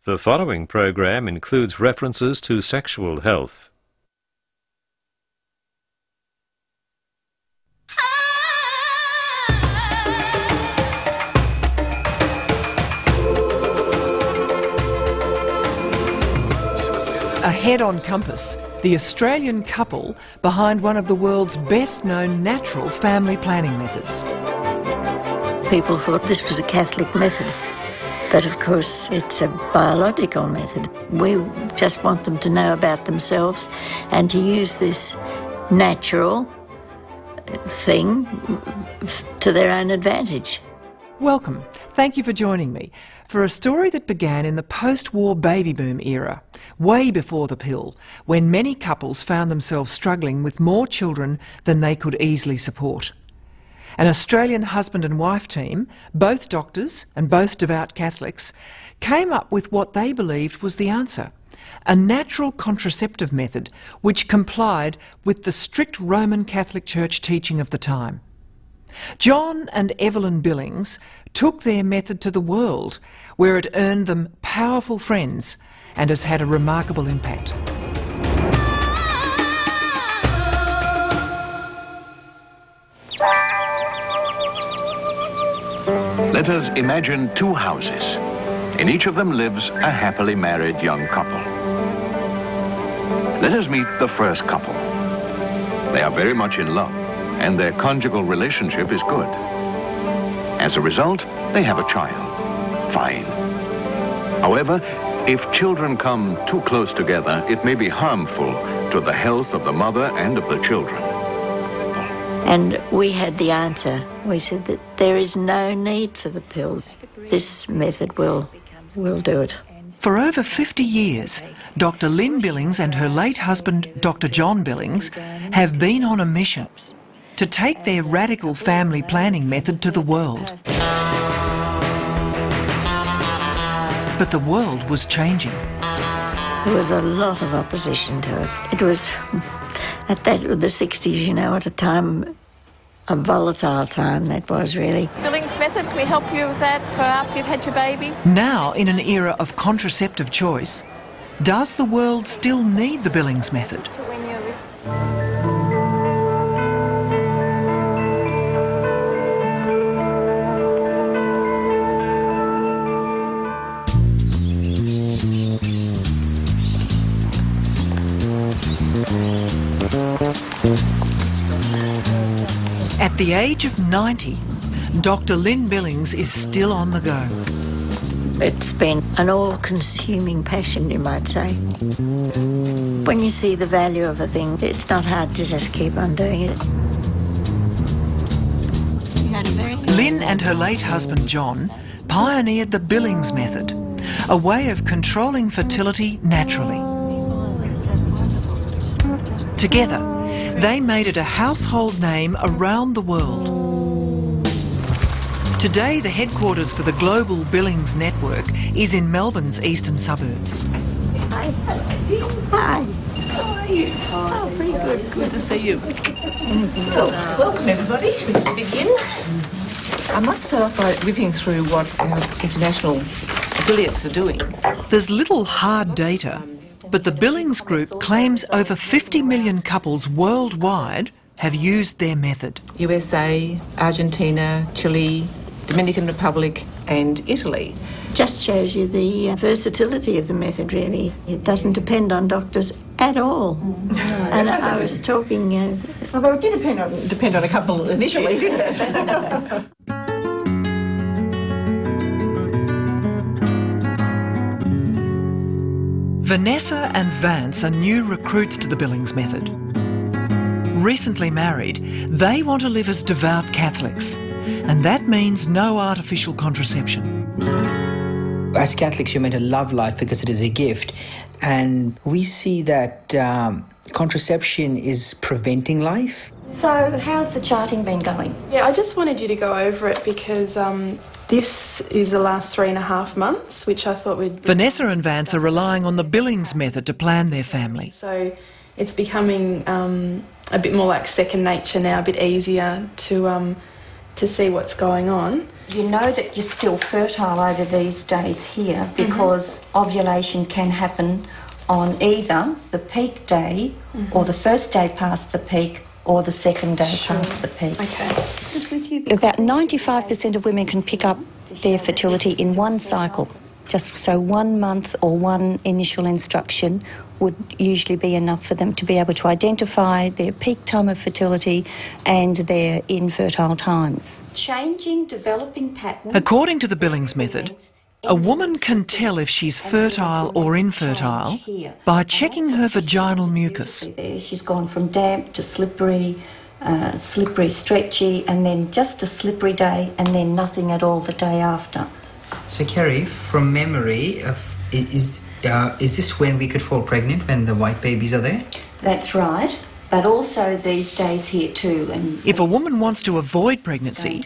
The following program includes references to sexual health. A head-on compass, the Australian couple behind one of the world's best-known natural family planning methods. People thought this was a Catholic method, but of course it's a biological method. We just want them to know about themselves and to use this natural thing to their own advantage. Welcome. Thank you for joining me for a story that began in the post-war baby boom era, way before the pill, when many couples found themselves struggling with more children than they could easily support. An Australian husband and wife team, both doctors and both devout Catholics, came up with what they believed was the answer, a natural contraceptive method which complied with the strict Roman Catholic Church teaching of the time. John and Evelyn Billings took their method to the world, where it earned them powerful friends and has had a remarkable impact. Let us imagine two houses. In each of them lives a happily married young couple. Let us meet the first couple. They are very much in love, and their conjugal relationship is good. As a result, they have a child. Fine. However, if children come too close together, it may be harmful to the health of the mother and of the children. And we had the answer. We said that there is no need for the pill. This method will do it. For over 50 years, Dr Lyn Billings and her late husband, Dr John Billings, have been on a mission to take their radical family planning method to the world. But the world was changing. There was a lot of opposition to it. It was, at the 60s, you know, at a time, a volatile time that was really. Billings Method, can we help you with that for after you've had your baby? Now, in an era of contraceptive choice, does the world still need the Billings Method? At the age of 90, Dr Lyn Billings is still on the go. It's been an all-consuming passion, you might say. When you see the value of a thing, it's not hard to just keep on doing it. Lyn and her late husband John pioneered the Billings Method, a way of controlling fertility naturally. Together, they made it a household name around the world. Today, the headquarters for the global Billings network is in Melbourne's eastern suburbs. Hi. Hi. How are you? Oh, pretty good. Good to see you. Well, welcome everybody. Should we just begin? I might start off by whipping through what our international affiliates are doing. There's little hard data, but the Billings Group claims over 50 million couples worldwide have used their method. USA, Argentina, Chile, Dominican Republic and Italy. Just shows you the versatility of the method, really. It doesn't depend on doctors at all. And I was talking... Although it did depend on a couple initially, didn't it? Vanessa and Vance are new recruits to the Billings Method. Recently married, they want to live as devout Catholics, and that means no artificial contraception. As Catholics, you're meant to love life because it is a gift, and we see that contraception is preventing life. So how's the charting been going? Yeah, I just wanted you to go over it because this is the last 3.5 months, which I thought would... Vanessa and Vance are relying on the Billings Method to plan their family. So it's becoming a bit more like second nature now, a bit easier to see what's going on. You know that you're still fertile over these days here because ovulation can happen on either the peak day or the first day past the peak or the second day past the peak. Okay. About 95% of women can pick up their fertility in one cycle. Just so 1 month or one initial instruction would usually be enough for them to be able to identify their peak time of fertility and their infertile times. Changing developing patterns. According to the Billings Method, a woman can tell if she's fertile or infertile by checking her vaginal mucus. She's gone from damp to slippery, stretchy, and then just a slippery day, and then nothing at all the day after. So, Kerry, from memory, is this when we could fall pregnant, when the white babies are there? That's right, but also these days here too. And if a woman wants to avoid pregnancy,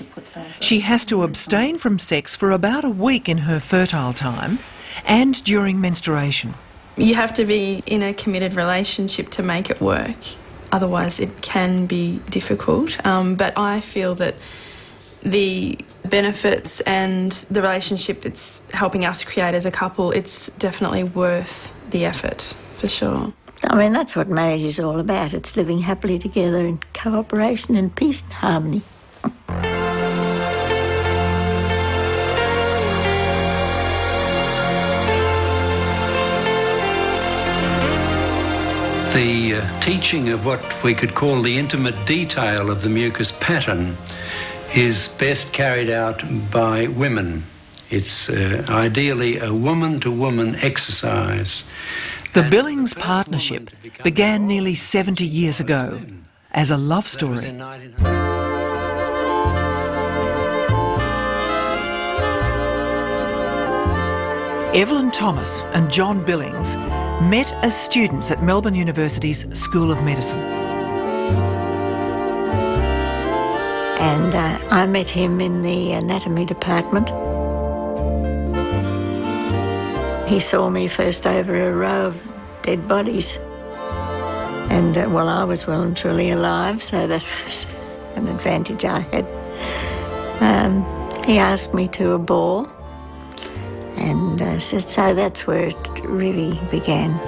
she has to abstain from sex for about a week in her fertile time and during menstruation. You have to be in a committed relationship to make it work. Otherwise, it can be difficult. But I feel that the benefits and the relationship it's helping us create as a couple, it's definitely worth the effort, for sure. I mean, that's what marriage is all about. It's living happily together in cooperation and peace and harmony. The teaching of what we could call the intimate detail of the mucus pattern is best carried out by women. It's ideally a woman-to-woman exercise. The Billings partnership began nearly 70 years ago as a love story. Evelyn Thomas and John Billings met as students at Melbourne University's School of Medicine. And I met him in the anatomy department. He saw me first over a row of dead bodies. And, well, I was well and truly alive, so that was an advantage I had. He asked me to a ball, and so that's where it really began.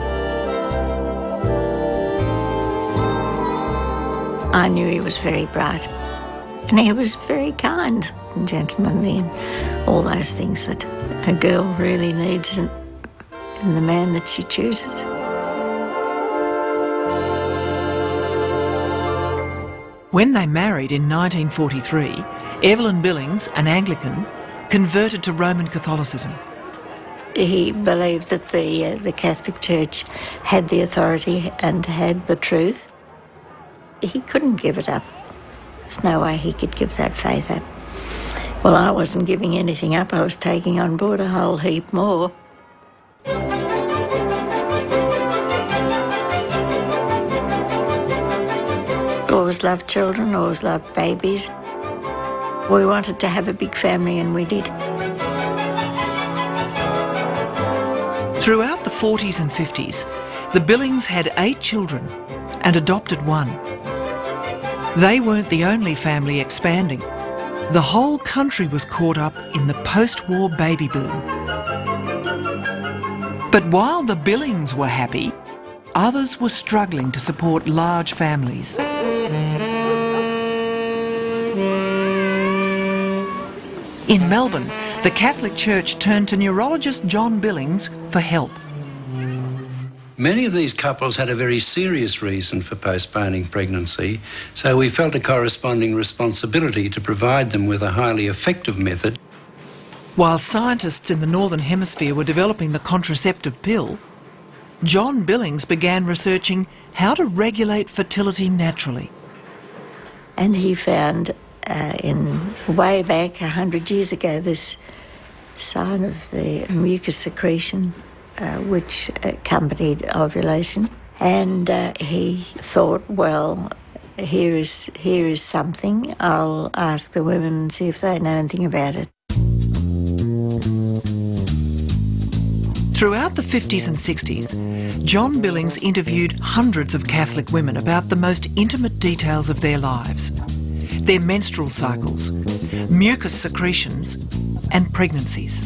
I knew he was very bright, and he was very kind and gentlemanly and all those things that a girl really needs in the man that she chooses. When they married in 1943, Evelyn Billings, an Anglican, converted to Roman Catholicism. He believed that the Catholic Church had the authority and had the truth. He couldn't give it up. There's no way he could give that faith up. Well, I wasn't giving anything up. I was taking on board a whole heap more. Always loved children, always loved babies. We wanted to have a big family, and we did. Throughout the 40s and 50s, the Billings had 8 children and adopted 1. They weren't the only family expanding. The whole country was caught up in the post-war baby boom. But while the Billings were happy, others were struggling to support large families. In Melbourne, the Catholic Church turned to neurologist John Billings for help. Many of these couples had a very serious reason for postponing pregnancy, so we felt a corresponding responsibility to provide them with a highly effective method. While scientists in the Northern Hemisphere were developing the contraceptive pill, John Billings began researching how to regulate fertility naturally. And he found way back 100 years ago this sign of the mucus secretion which accompanied ovulation, and he thought, well, here is something. I'll ask the women and see if they know anything about it. Throughout the 50s and 60s, John Billings interviewed hundreds of Catholic women about the most intimate details of their lives. their menstrual cycles, mucus secretions and pregnancies.